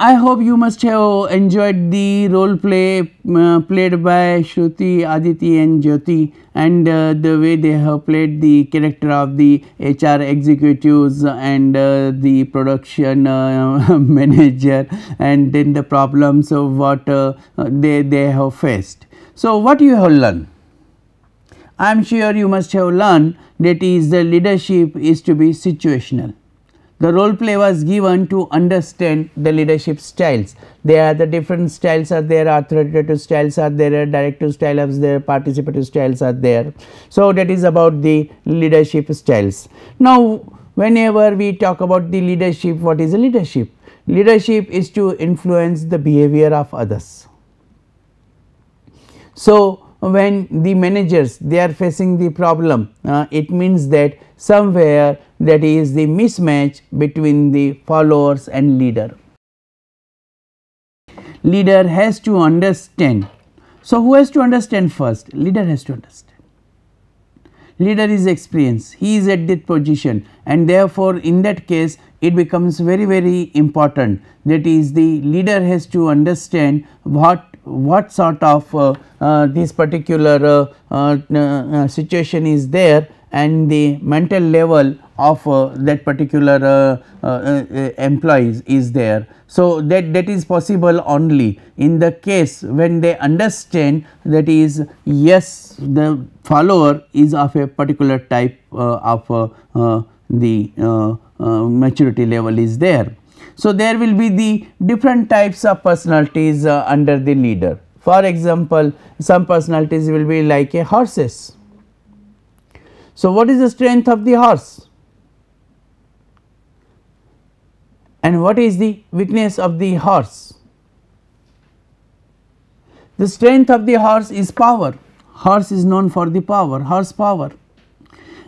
I hope you must have enjoyed the role play played by Shruti, Aditi and Jyoti, and the way they have played the character of the HR executives and the production manager, and then the problems of what they have faced. So, what you have learned? I am sure you must have learned that is the leadership is to be situational. The role play was given to understand the leadership styles. There are the different styles are there, authoritative styles are there, directive styles are there, participative styles are there. So, that is about the leadership styles. Now, whenever we talk about the leadership, what is a leadership? Leadership is to influence the behavior of others. So, when the managers they are facing the problem, it means that somewhere that is the mismatch between the followers and leader. Leader has to understand. So, who has to understand first? Leader has to understand. Leader is experienced, he is at that position, and therefore, in that case it becomes very important, that is the leader has to understand what sort of this particular situation is there, and the mental level of that particular employees is there. So, that is possible only in the case when they understand, that is yes, the follower is of a particular type of the maturity level is there. So, there will be the different types of personalities under the leader. For example, some personalities will be like a horses. So, what is the strength of the horse and what is the weakness of the horse? The strength of the horse is power. Horse is known for the power, horsepower.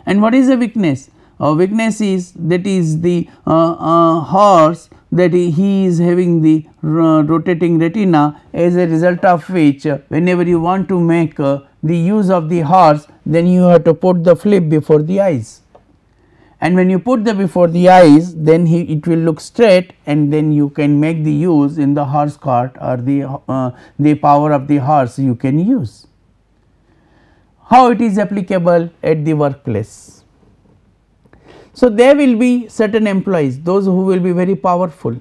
And what is the weakness? Weakness is that is the horse that he is having the rotating retina, as a result of which whenever you want to make the use of the horse, then you have to put the flip before the eyes, and when you put the before the eyes, then it will look straight, and then you can make the use in the horse cart or the power of the horse you can use. How it is applicable at the workplace? So, there will be certain employees, those who will be very powerful,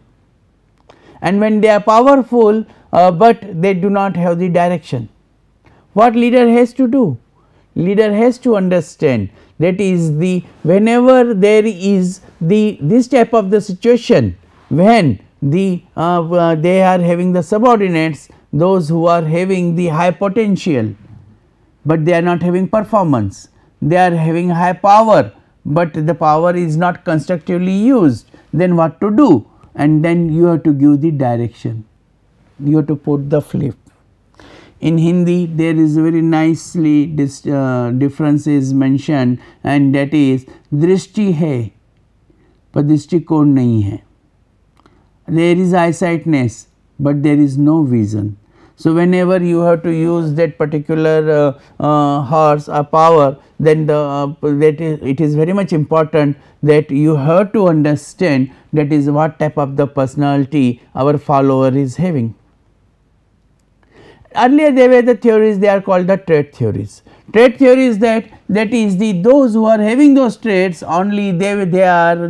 and when they are powerful, but they do not have the direction. What leader has to do? Leader has to understand, that is the whenever there is this type of the situation, when they are having the subordinates, those who are having the high potential, but they are not having performance, they are having high power, but the power is not constructively used, then what to do? And then you have to give the direction, you have to put the flip. In Hindi there is very nicely difference is mentioned, and that is drishti hai पर दृष्टिकोण नहीं है. There is eyesightness, but there is no vision. So, whenever you have to use that particular horse or power, then it is very much important that you have to understand, that is what type of the personality our follower is having. Earlier there were the theories, they are called the trait theories. Trait theory is that is the those who are having those traits, only they are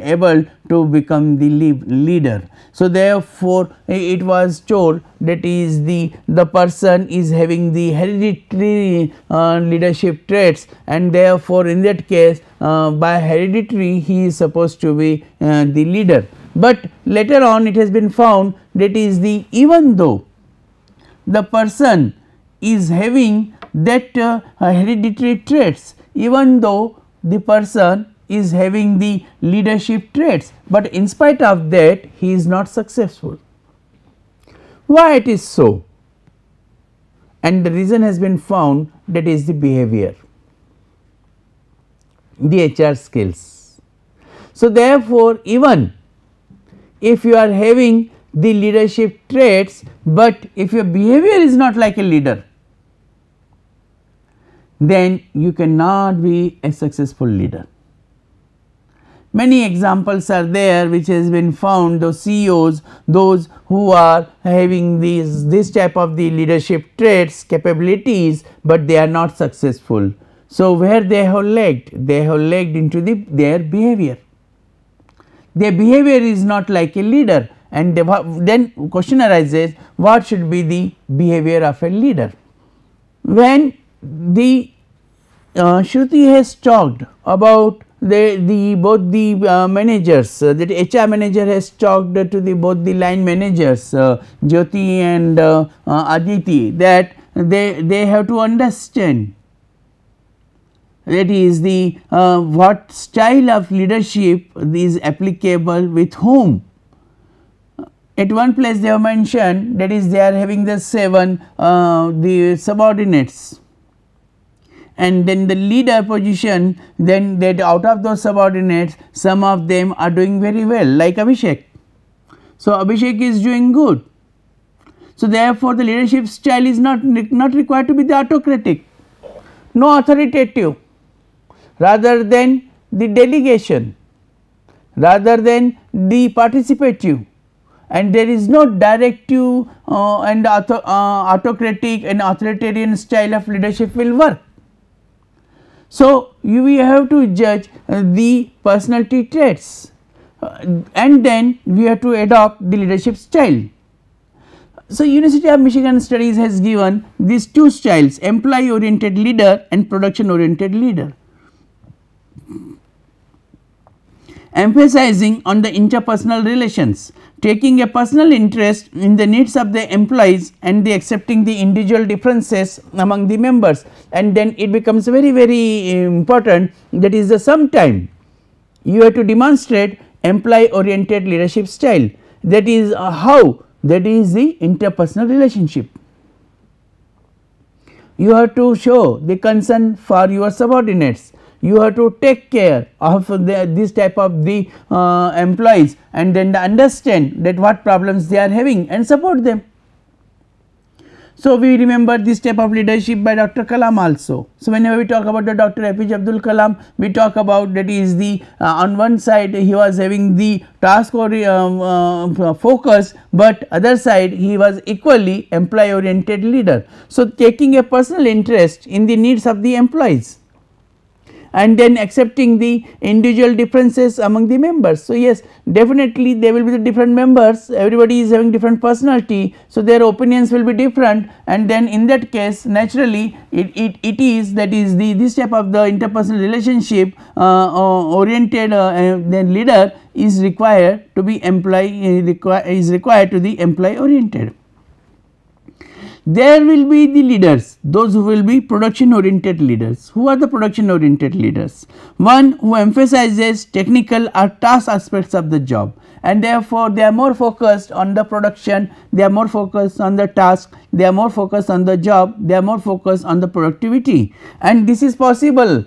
able to become the leader. So, therefore, it was told that is the person is having the hereditary leadership traits, and therefore, in that case by hereditary he is supposed to be the leader. But later on it has been found that is the even though the person is having that hereditary traits, even though the person is having the leadership traits, but in spite of that he is not successful. Why it is so? And the reason has been found, that is the behavior, the HR skills. So, therefore, even if you are having the leadership traits, but if your behavior is not like a leader, then you cannot be a successful leader. Many examples are there which has been found, those CEOs, those who are having this type of the leadership traits, capabilities, but they are not successful. So, where they have lagged? They have lagged into their behavior. Their behavior is not like a leader, and then question arises, what should be the behavior of a leader? When the Shruti has talked about both the managers, that HR manager has talked to both the line managers Jyoti and Aditi, that they have to understand, that is the what style of leadership is applicable with whom. At one place they have mentioned, that is they are having the 7 the subordinates, and then the leader position, then that out of those subordinates some of them are doing very well, like Abhishek. So, Abhishek is doing good. So, therefore, the leadership style is not required to be the autocratic, no authoritative, rather than the delegation, rather than the participative, and there is no directive and autocratic and authoritarian style of leadership will work. So, we have to judge the personality traits and then we have to adopt the leadership style. So, University of Michigan Studies has given these 2 styles, employee oriented leader and production oriented leader, emphasizing on the interpersonal relations, taking a personal interest in the needs of the employees and accepting the individual differences among the members, and then it becomes very important, that is the sometime you have to demonstrate employee oriented leadership style, that is how, that is the interpersonal relationship. You have to show the concern for your subordinates, you have to take care of this type of the employees, and then understand that what problems they are having and support them. So, we remember this type of leadership by Dr. Kalam also. So, whenever we talk about the Dr. APJ Abdul Kalam, we talk about, that is the on one side he was having the task or focus, but other side he was equally employee oriented leader. So, taking a personal interest in the needs of the employees and then accepting the individual differences among the members. So, yes, definitely there will be the different members, everybody is having different personality. So, their opinions will be different, and then in that case naturally it is, that is this type of the interpersonal relationship oriented then leader is required to be required to the employee oriented. There will be the leaders, those who will be production oriented leaders. Who are the production oriented leaders? One who emphasizes technical or task aspects of the job, and therefore they are more focused on the production, they are more focused on the task, they are more focused on the job, they are more focused on the productivity, and this is possible.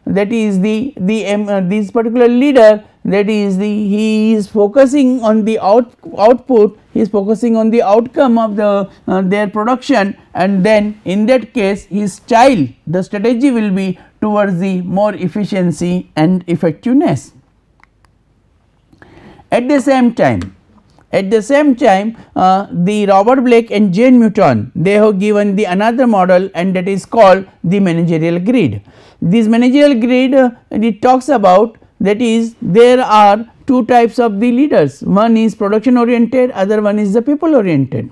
That is this particular leader, that is he is focusing on the output, he is focusing on the outcome of their production, and then in that case his style, the strategy will be towards the more efficiency and effectiveness. At the same time, the Robert Blake and Jane Mouton, they have given the another model, and that is called the managerial grid. This managerial grid it talks about, that is there are 2 types of the leaders, one is production oriented, other one is the people oriented.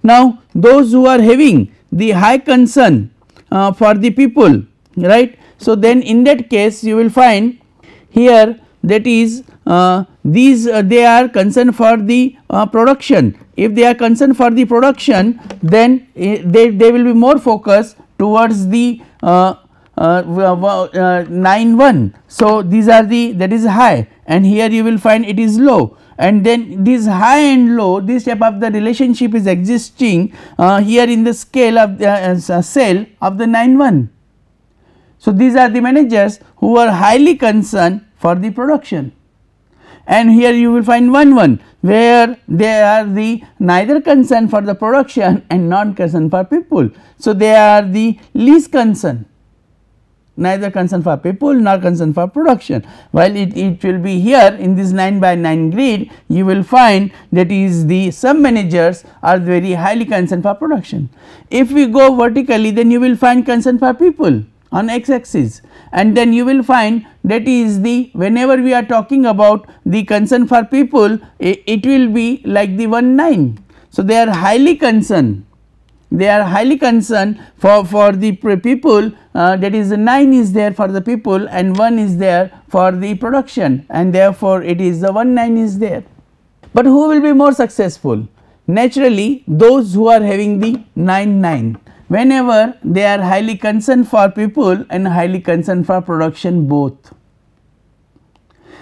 Now, those who are having the high concern for the people, right. So, then in that case you will find here, that is they are concerned for the production. If they are concerned for the production, then they will be more focused towards the 9-1. So, these are that is high, and here you will find it is low, and then this high and low, this type of the relationship is existing here in the scale of the cell of the 9-1. So, these are the managers who are highly concerned for the production, and here you will find 1-1 where they are the neither concerned for the production and not concerned for people. So, they are the least concern. neither concern for people nor concern for production. While it will be here in this 9 by 9 grid, you will find that is the sub managers are very highly concerned for production. If we go vertically, then you will find concern for people on x axis, and then you will find that is the whenever we are talking about the concern for people, it will be like the 1 9. So, they are highly concerned. They are highly concerned for the people, that is 9 is there for the people and 1 is there for the production, and therefore, it is the 1 9 is there. But who will be more successful? Naturally, those who are having the 9 9, whenever they are highly concerned for people and highly concerned for production both.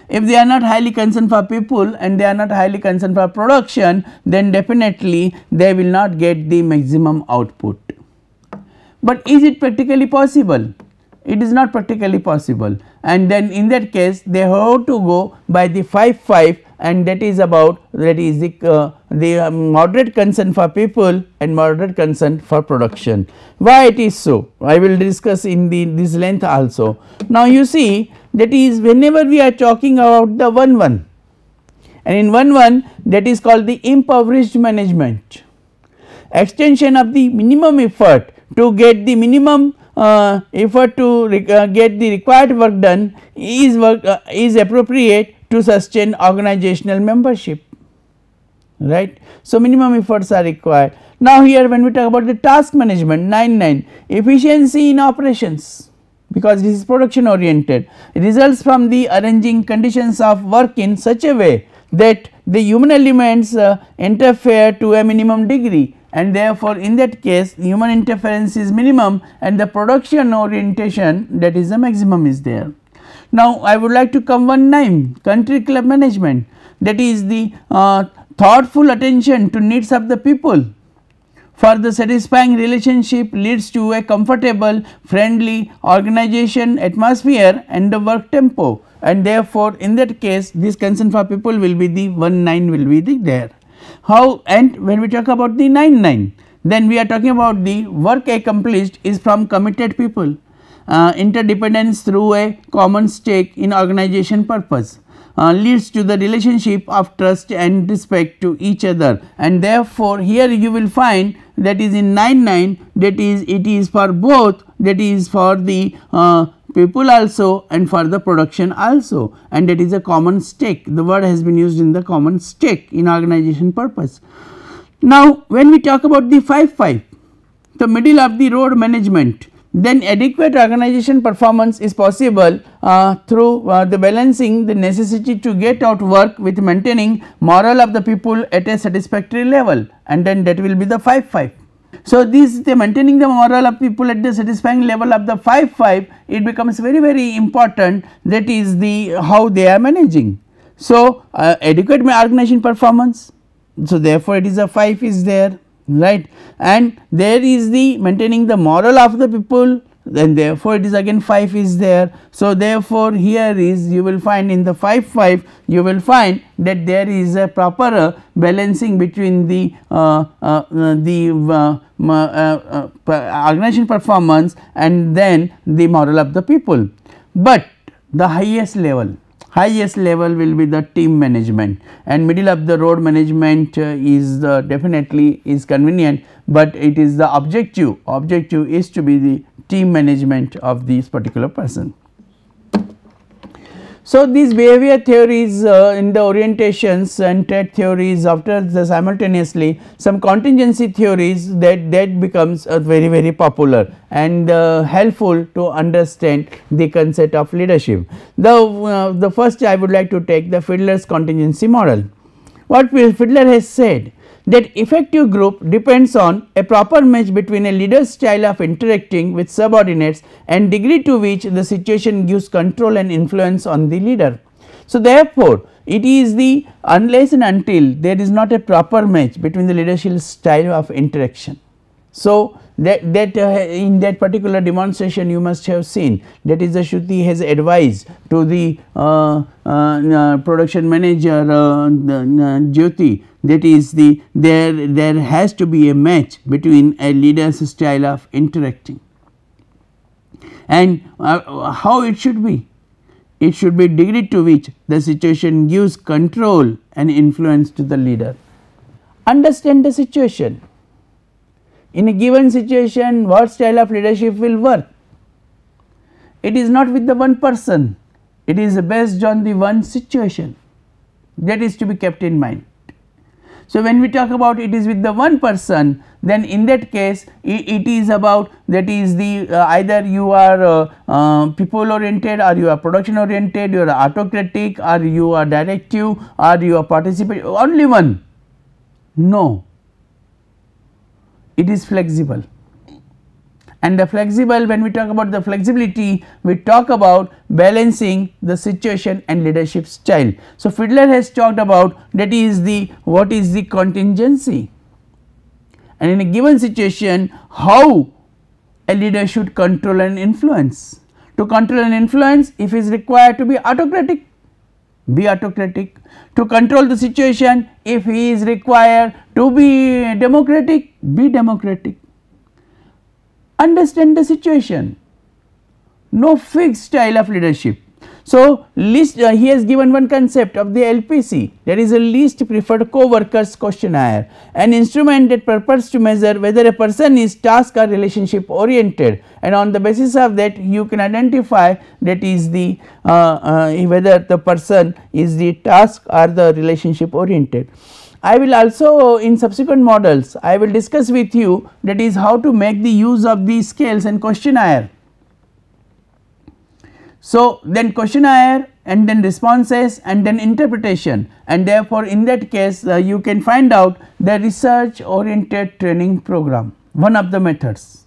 If they are not highly concerned for people and they are not highly concerned for production, then definitely they will not get the maximum output. But is it practically possible? It is not practically possible, and then in that case they have to go by the 5 5, and that is about that is the moderate concern for people and moderate concern for production. Why it is so? I will discuss in this length also. Now, you see that is whenever we are talking about the 1 1, and in 1 1 that is called the impoverished management, extension of the minimum effort to get the minimum effort to get the required work done is appropriate to sustain organizational membership, right. So, minimum efforts are required. Now, here when we talk about the task management 9 9, efficiency in operations, because this is production oriented, results from the arranging conditions of work in such a way that the human elements interfere to a minimum degree, and therefore, in that case human interference is minimum and the production orientation, that is the maximum is there. Now, I would like to come 1 9, country club management, that is the thoughtful attention to needs of the people for the satisfying relationship leads to a comfortable, friendly organization atmosphere and the work tempo, and therefore, in that case this concern for people will be the 1 9 will be there. How, and when we talk about the 9 9, then we are talking about the work accomplished is from committed people, interdependence through a common stake in organization purpose. Leads to the relationship of trust and respect to each other, and therefore, here you will find that is in 9 9 that is it is for both, that is for the people also and for the production also, and that is a common stake. The word has been used in the common stake in organization purpose. Now, when we talk about the 5 5, the middle of the road management, then adequate organization performance is possible through the balancing the necessity to get out work with maintaining morale of the people at a satisfactory level, and then that will be the 5 5. So, this the maintaining the morale of people at the satisfying level of the 5 5, it becomes very important, that is the how they are managing. So, adequate organization performance, so therefore, it is a 5 is there, right, and there is the maintaining the morale of the people, then therefore, it is again 5 is there. So, therefore, here is you will find in the 5 5 you will find that there is a proper balancing between the organization performance and then the morale of the people. But the highest level will be the team management, and middle of the road management is definitely is convenient, but it is the objective is to be the team management of this particular person. So, these behavior theories in the orientations and trait theories, after the simultaneously some contingency theories that becomes very popular and helpful to understand the concept of leadership. The first I would like to take the Fiedler's contingency model. What Fiedler has said, that effective group depends on a proper match between a leader's style of interacting with subordinates and degree to which the situation gives control and influence on the leader. So, therefore, it is the unless and until there is not a proper match between the leadership style of interaction. So, that in that particular demonstration you must have seen, that is the Shruti has advised to the production manager Jyoti, that is the there has to be a match between a leader's style of interacting. And how it should be? It should be degree to which the situation gives control and influence to the leader. Understand the situation. In a given situation, what style of leadership will work? It is not with the one person, it is based on the one situation. That is to be kept in mind. So, when we talk about it is with the one person, then in that case it is about, that is the either you are people oriented, or you are production oriented, you are autocratic, or you are directive, or you are participatory, only one. No, it is flexible. And the flexible, when we talk about the flexibility, we talk about balancing the situation and leadership style. So, Fiedler has talked about, that is the what is the contingency, and in a given situation how a leader should control and influence. To control and influence, if it is required to be autocratic, be autocratic. To control the situation, if he is required to be democratic, be democratic. Understand the situation, no fixed style of leadership. So, list he has given one concept of the LPC, that is a least preferred co-workers questionnaire, an instrument that purports to measure whether a person is task or relationship oriented, and on the basis of that you can identify, that is the whether the person is the task or the relationship oriented. I will also, in subsequent models, I will discuss with you, that is how to make the use of the scales and questionnaire. So, then questionnaire, and then responses, and then interpretation, and therefore, in that case you can find out the research oriented training program, one of the methods.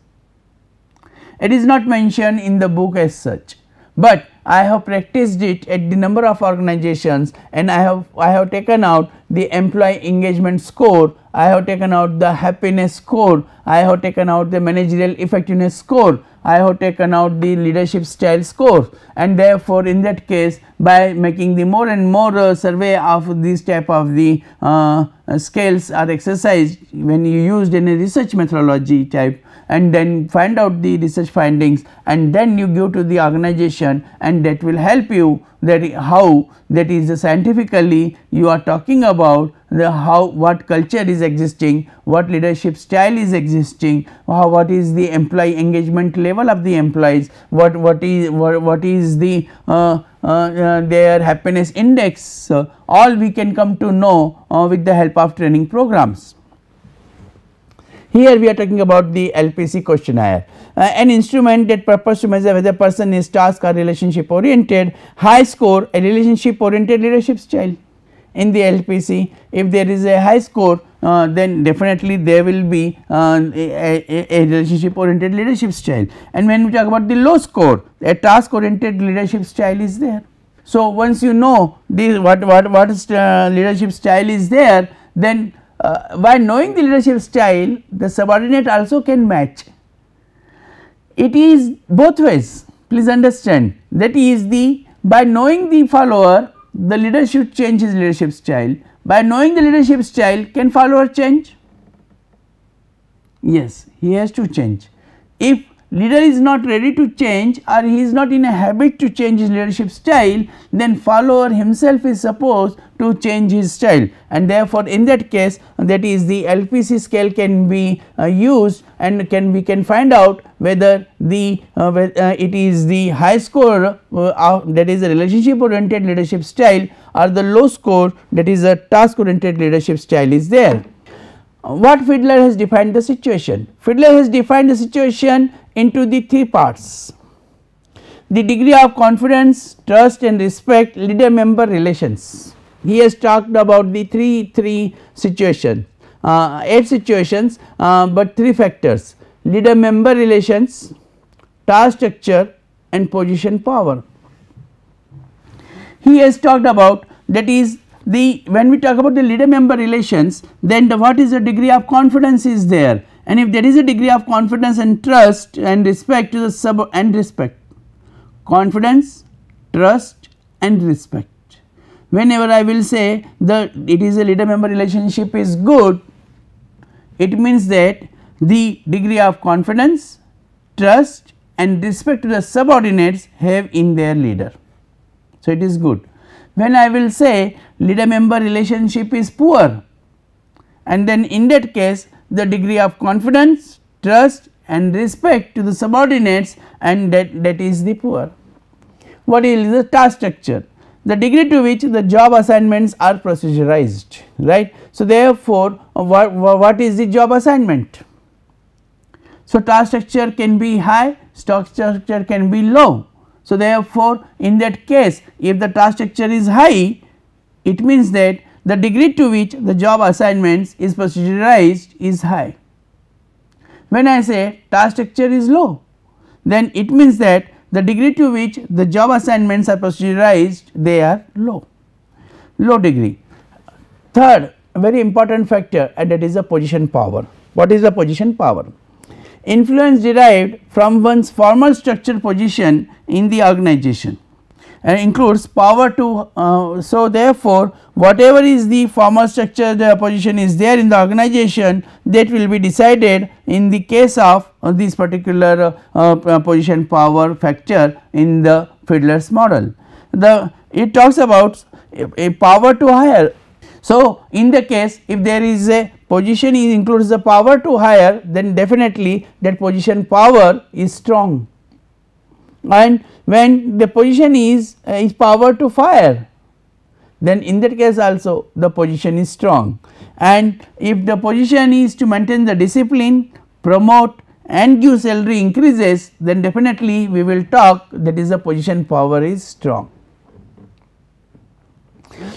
It is not mentioned in the book as such, but I have practiced it at the number of organizations, and I have taken out the employee engagement score, I have taken out the happiness score, I have taken out the managerial effectiveness score, I have taken out the leadership style score, and therefore, in that case by making the more and more survey of this type of the scales or exercise when you used in a research methodology type, and then find out the research findings, and then you give to the organization, and that will help you, that how, that is scientifically you are talking about the how, what culture is existing, what leadership style is existing, what is the employee engagement level of the employees, what is the their happiness index, all we can come to know with the help of training programs. Here we are talking about the LPC questionnaire, an instrument that purports to measure whether a person is task or relationship oriented. High score, a relationship oriented leadership style. In the LPC, if there is a high score, then definitely there will be a relationship oriented leadership style, and when we talk about the low score, a task oriented leadership style is there. So, once you know the what leadership style is there, then by knowing the leadership style, the subordinate also can match. It is both ways, please understand, that is the by knowing the follower, the leader should change his leadership style. By knowing the leadership style, can follower change? Yes, he has to change. If leader is not ready to change, or he is not in a habit to change his leadership style, then follower himself is supposed to change his style, and therefore, in that case, that is the LPC scale can be used, and we can find out whether the it is the high score that is a relationship oriented leadership style, or the low score, that is a task oriented leadership style is there. What Fiedler has defined the situation? Fiedler has defined the situation into the three parts: the degree of confidence, trust and respect, leader member relations. He has talked about the three situations, 8 situations, but 3 factors: leader member relations, task structure and position power. He has talked about, that is the, when we talk about the leader member relations, then what is the degree of confidence is there, and if there is a degree of confidence and trust and respect to the respect, confidence, trust and respect. Whenever I will say that it is a leader member relationship is good, it means that the degree of confidence, trust and respect to the subordinates have in their leader. So, it is good. When I will say leader member relationship is poor, and then in that case the degree of confidence, trust and respect to the subordinates, and that is the poor. What is the task structure? The degree to which the job assignments are procedurized, right. So, therefore, what is the job assignment? So, task structure can be high, task structure can be low. So, therefore, in that case if the task structure is high, it means that the degree to which the job assignments is procedurized is high. When I say task structure is low, then it means that the degree to which the job assignments are procedurized, they are low degree. Third very important factor, and that is the position power. What is the position power? Influence derived from one's formal structure position in the organization and includes power to so therefore, whatever is the formal structure the position is there in the organization, that will be decided in the case of this particular position power factor in the Fiedler's model. It talks about a power to hire. So, in the case if there is a position includes the power to hire, then definitely that position power is strong, and when the position is power to fire, then in that case also the position is strong, and if the position is to maintain the discipline, promote and give salary increases, then definitely we will talk that is the position power is strong.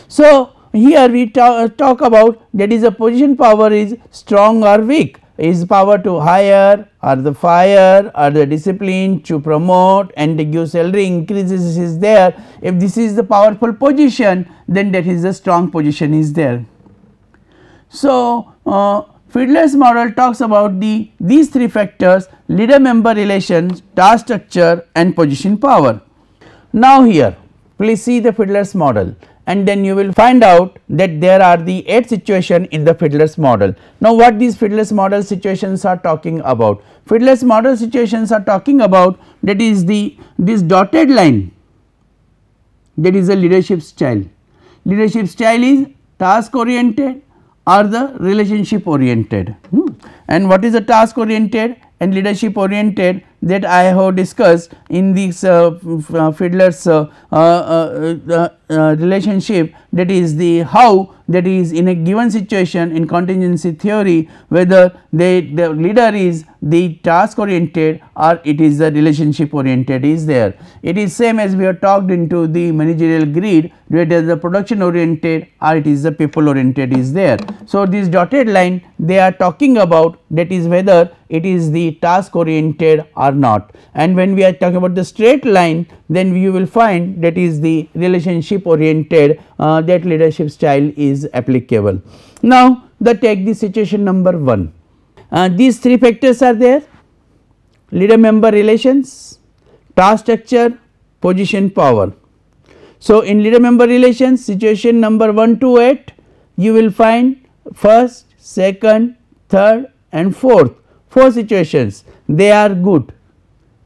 So, here we talk about that is the position power is strong or weak, is power to hire or the fire or the discipline to promote and to give salary increases is there. If this is the powerful position, then that is the strong position is there. So, Fiedler's model talks about these three factors: leader member relations, task structure and position power. Now, here please see the Fiedler's model, and then you will find out that there are the 8 situations in the Fiedler's model. Now, what these Fiedler's model situations are talking about? Fiedler's model situations are talking about that is this dotted line, that is a leadership style. Leadership style is task oriented or the relationship oriented. And what is the task oriented and leadership oriented, that I have discussed in this Fiedler's relationship, that is the how that is in a given situation in contingency theory, whether the leader is the task oriented or it is the relationship oriented is there. It is same as we have talked into the managerial grid, whether the production oriented or it is the people oriented is there. So, this dotted line they are talking about, that is whether it is the task oriented or not, and when we are talking about the straight line, then you will find that is the relationship oriented, that leadership style is applicable. Now, take the situation number 1. These 3 factors are there: leader member relations, task structure, position power. So, in leader member relations situation number 1 to 8, you will find first, second, third and fourth, 4 situations, they are good.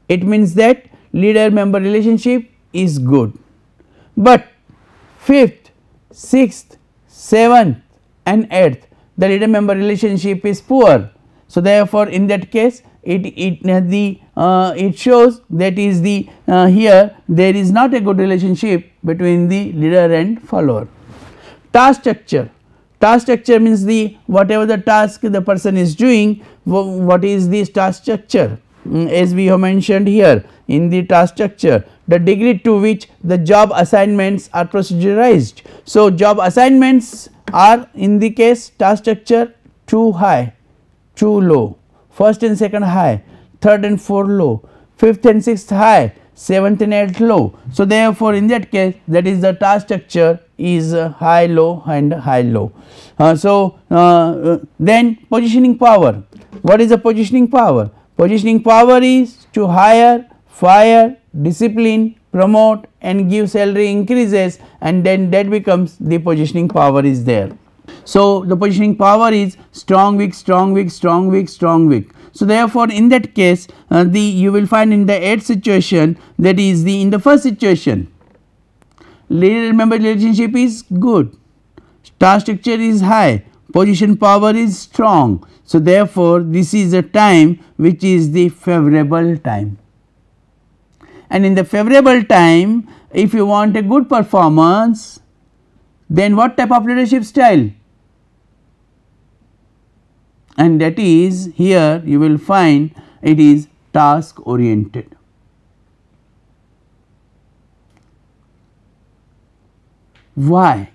It means that leader member relationship is good, but 5th, 6th, 7th and 8th the leader member relationship is poor. So, therefore, in that case it shows that is the here there is not a good relationship between the leader and follower. Task structure. Task structure means the whatever the task the person is doing, what is this task structure? As we have mentioned here in the task structure, the degree to which the job assignments are procedurized. So, job assignments are in the case task structure too high, too low, first and second high, third and fourth low, fifth and sixth high, seventh and eighth low. So, therefore, in that case that is the task structure is high low and high low. Then positioning power. What is the positioning power? Positioning power is to hire, fire, discipline, promote and give salary increases, and then that becomes the positioning power is there. So, the positioning power is strong, weak, strong, weak, strong, weak, strong, weak. So, therefore, in that case you will find in the 8th situation, that is in the first situation, leader member relationship is good, task structure is high, position power is strong. So, therefore, this is a time which is the favorable time, and in the favorable time, if you want a good performance, then what type of leadership style? And that is, here you will find it is task oriented. Why?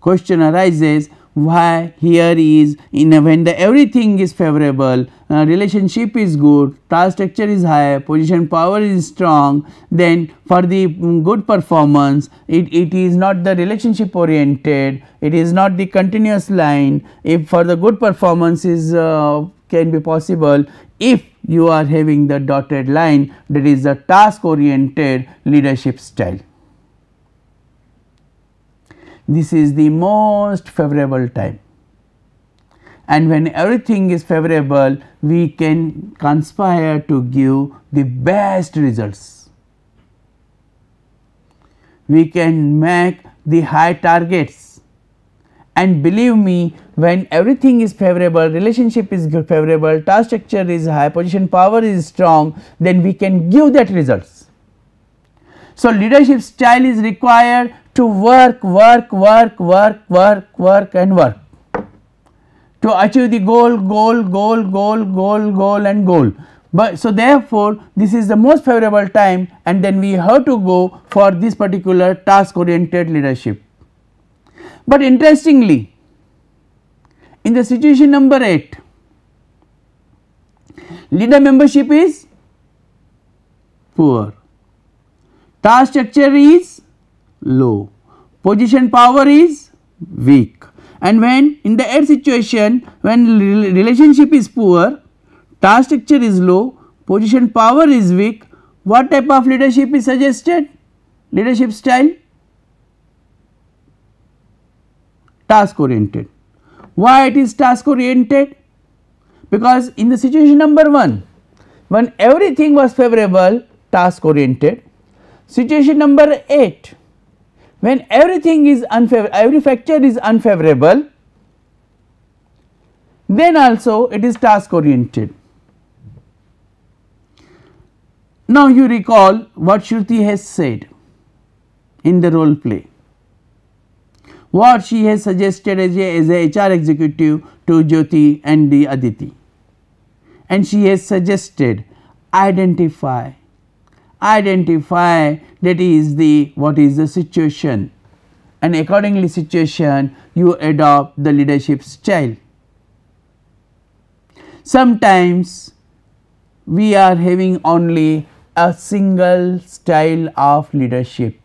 Question arises, why here is when the everything is favorable, relationship is good, task structure is high, position power is strong, then for the good performance it is not the relationship oriented, it is not the continuous line. If for the good performance is can be possible if you are having the dotted line, that is the task oriented leadership style. This is the most favorable time, and when everything is favorable, we can conspire to give the best results. We can make the high targets, and believe me, when everything is favorable, relationship is favorable, task structure is high, position power is strong, then we can give that results. So, leadership style is required to work and work to achieve the goal and goal. But so, therefore, this is the most favorable time, and then we have to go for this particular task oriented leadership. But interestingly, in the situation number 8, leader membership is poor, task structure is low, position power is weak, and when in the 8th situation, when relationship is poor, task structure is low, position power is weak, what type of leadership is suggested? Leadership style? Task oriented. Why it is task oriented? Because in the situation number 1, when everything was favorable, task oriented. Situation number 8, when everything is unfavorable, every factor is unfavorable, then also it is task oriented. Now, you recall what Shruti has said in the role play, what she has suggested as a HR executive to Jyoti and the Aditi, and she has suggested identify that is the what is the situation, and accordingly situation you adopt the leadership style. Sometimes we are having only a single style of leadership,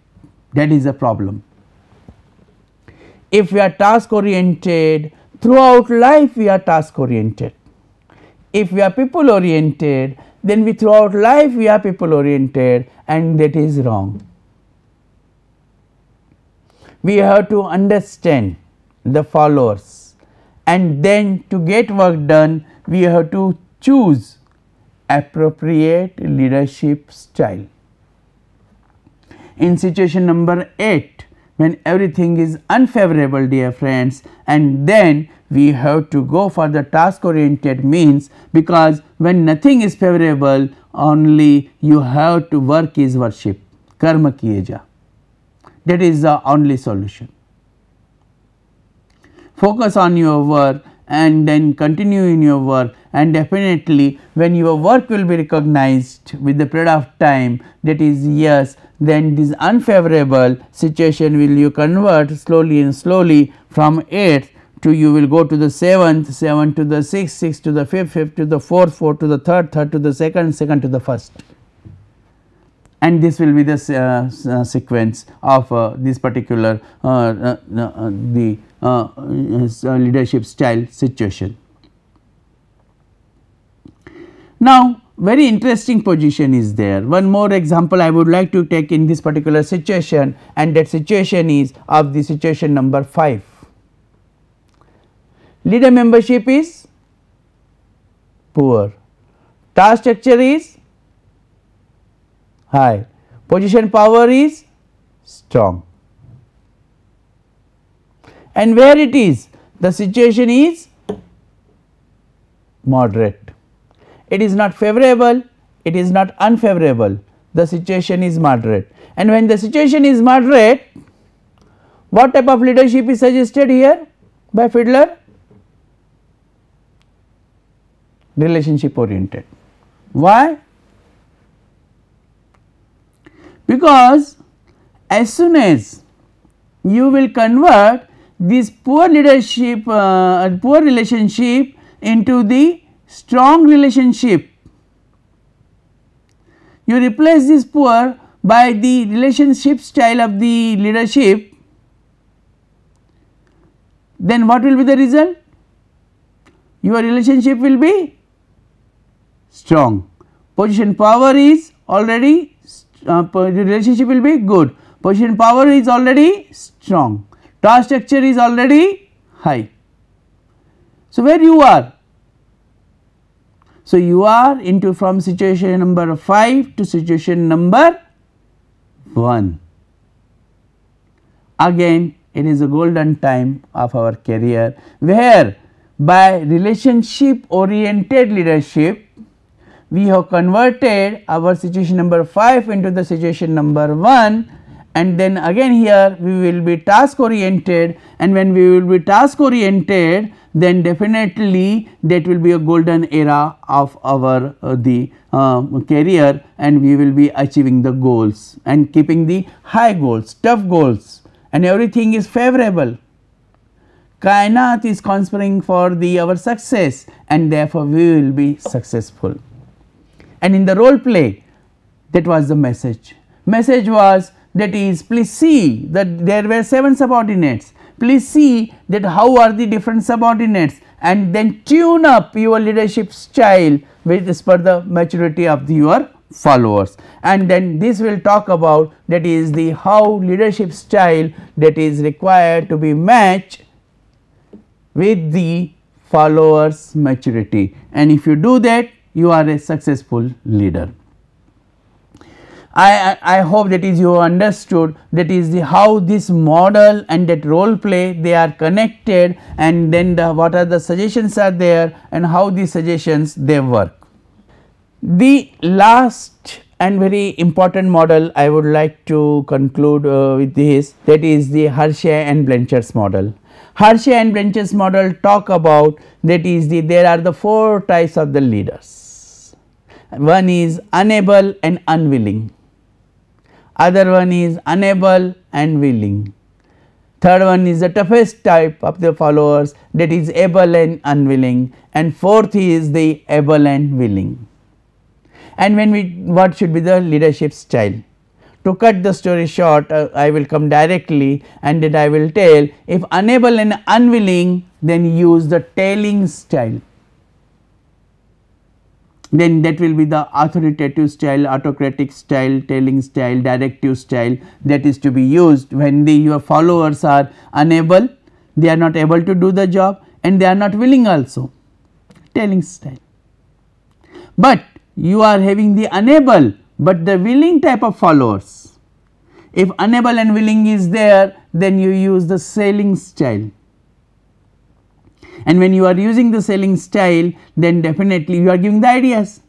that is a problem. If we are task oriented, throughout life we are task oriented. If we are people oriented, then we throughout life we are people oriented, and that is wrong. We have to understand the followers, and then to get work done we have to choose appropriate leadership style. In situation number 8, when everything is unfavorable, dear friends, and then we have to go for the task oriented means, because when nothing is favorable, only you have to work is worship, karma kiye ja, that is the only solution. Focus on your work and then continue in your work, and definitely when your work will be recognized with the period of time, that is yes, then this unfavorable situation will you convert slowly and slowly from 8th to you will go to the 7th, 7th to the 6th, 6th to the 5th, 5th to the 4th, 4th to the 3rd, 3rd to the 2nd, 2nd to the 1st, and this will be the sequence of this particular leadership style situation. Now, very interesting position is there. One more example I would like to take in this particular situation, and that situation is of the situation number 5. Leader membership is poor, task structure is high, position power is strong, and where it is, the situation is moderate. It is not favorable, it is not unfavorable, the situation is moderate. And when the situation is moderate, what type of leadership is suggested here by Fiedler? Relationship oriented. Why? Because as soon as you will convert this poor leadership, poor relationship into the strong relationship, you replace this poor by the relationship style of the leadership, then what will be the result? Your relationship will be strong. Position power is already, relationship will be good. Position power is already strong. Task structure is already high. So, where you are? So, you are into from situation number 5 to situation number 1. Again, it is a golden time of our career, where by relationship oriented leadership we have converted our situation number 5 into the situation number 1, and then again here we will be task oriented, and when we will be task oriented, then definitely that will be a golden era of our career, and we will be achieving the goals and keeping the high goals, tough goals, and everything is favorable. Kainat is conspiring for our success, and therefore we will be successful. And in the role play, that was the message. Message was, that is, please see that there were 7 subordinates. Please see that how are the different subordinates, and then tune up your leadership style with as per the maturity of your followers. And then this will talk about, that is, the how leadership style that is required to be matched with the followers maturity, and if you do that, you are a successful leader. I hope that is you understood, that is the how this model and that role play they are connected, and then what are the suggestions are there, and how these suggestions they work. The last and very important model I would like to conclude with this, that is the Hersey and Blanchard's model. Hersey and Blanchard's model talk about, that is there are the 4 types of the leaders. One is unable and unwilling, other one is unable and willing, third one is the toughest type of the followers, that is able and unwilling, and fourth is the able and willing. And when we, what should be the leadership style? To cut the story short, I will come directly, and that I will tell, if unable and unwilling, then use the telling style. Then that will be the authoritative style, autocratic style, telling style, directive style, that is to be used when your followers are unable, they are not able to do the job, and they are not willing also, telling style. But you are having the unable but the willing type of followers. If unable and willing is there, then you use the selling style. And when you are using the selling style, then definitely you are giving the ideas.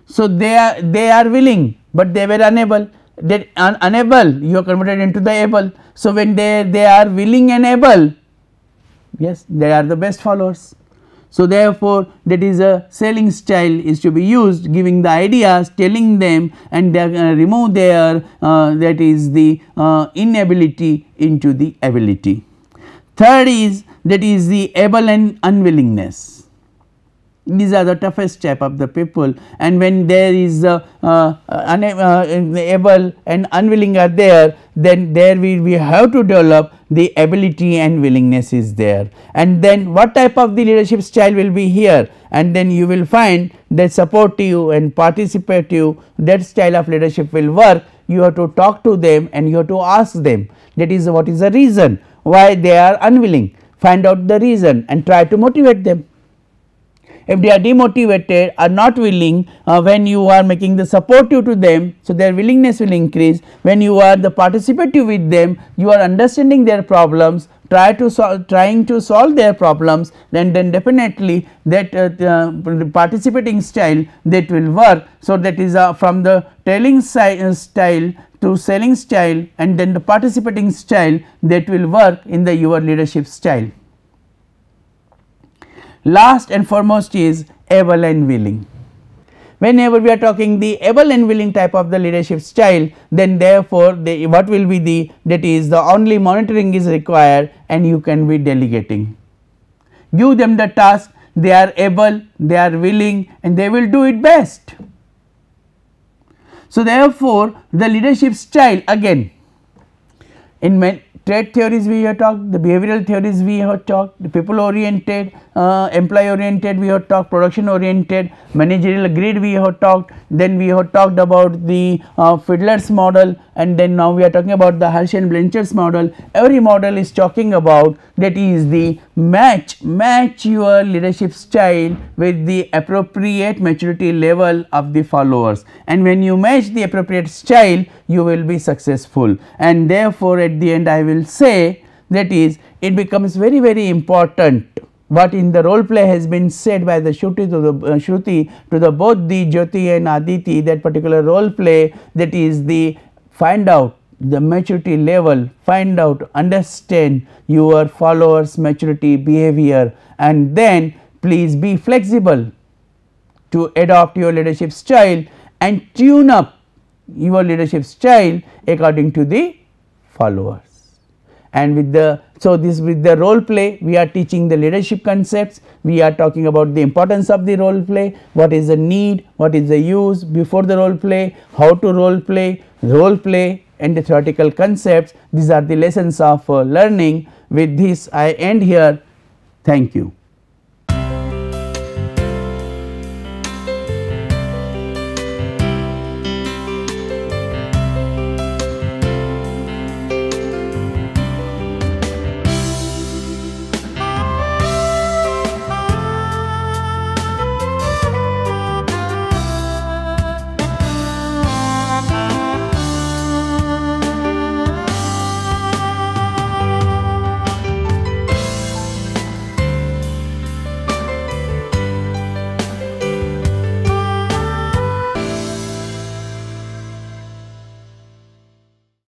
So, they are willing, but they were unable. That unable you are converted into the able. So, when they are willing and able, yes, they are the best followers. So, therefore, that is a selling style is to be used, giving the ideas, telling them, and they remove their that is the inability into the ability. Third is, that is the able and unwillingness. These are the toughest type of the people, and when there is able and unwilling are there, then there we have to develop the ability and willingness is there. And then what type of the leadership style will be here, and then you will find that supportive and participative, that style of leadership will work. You have to talk to them and you have to ask them, that is what is the reason why they are unwilling, find out the reason and try to motivate them. if they are demotivated or not willing, when you are making the supportive to them, so their willingness will increase. When you are the participative with them, you are understanding their problems, trying to solve their problems, then definitely that participating style that will work. So, that is from the telling style to selling style, and then the participating style that will work in the your leadership style. Last and foremost is able and willing. Whenever we are talking the able and willing type of the leadership style, then therefore, what will be the, that is the only monitoring is required and you can be delegating. Give them the task, they are able, they are willing, and they will do it best. So, therefore, the leadership style again in trait theories we have talked, the behavioral theories we have talked, the people oriented, employee oriented we have talked, production oriented, managerial grid we have talked, then we have talked about the Fiedler's model, and then now we are talking about the Hershey and Blanchard's model. Every model is talking about, that is the match your leadership style with the appropriate maturity level of the followers, and when you match the appropriate style, you will be successful. And therefore, at the end I will say, that is, it becomes very important what in the role play has been said by the Shruti to the both the Jyoti and Aditi, that particular role play, that is the find out the maturity level, find out, understand your followers maturity behavior, and then please be flexible to adopt your leadership style and tune up your leadership style according to the followers. And with the, so this with the role play we are teaching the leadership concepts, we are talking about the importance of the role play, what is the need, what is the use before the role play, how to role play and the theoretical concepts. These are the lessons of learning. With this I end here. Thank you.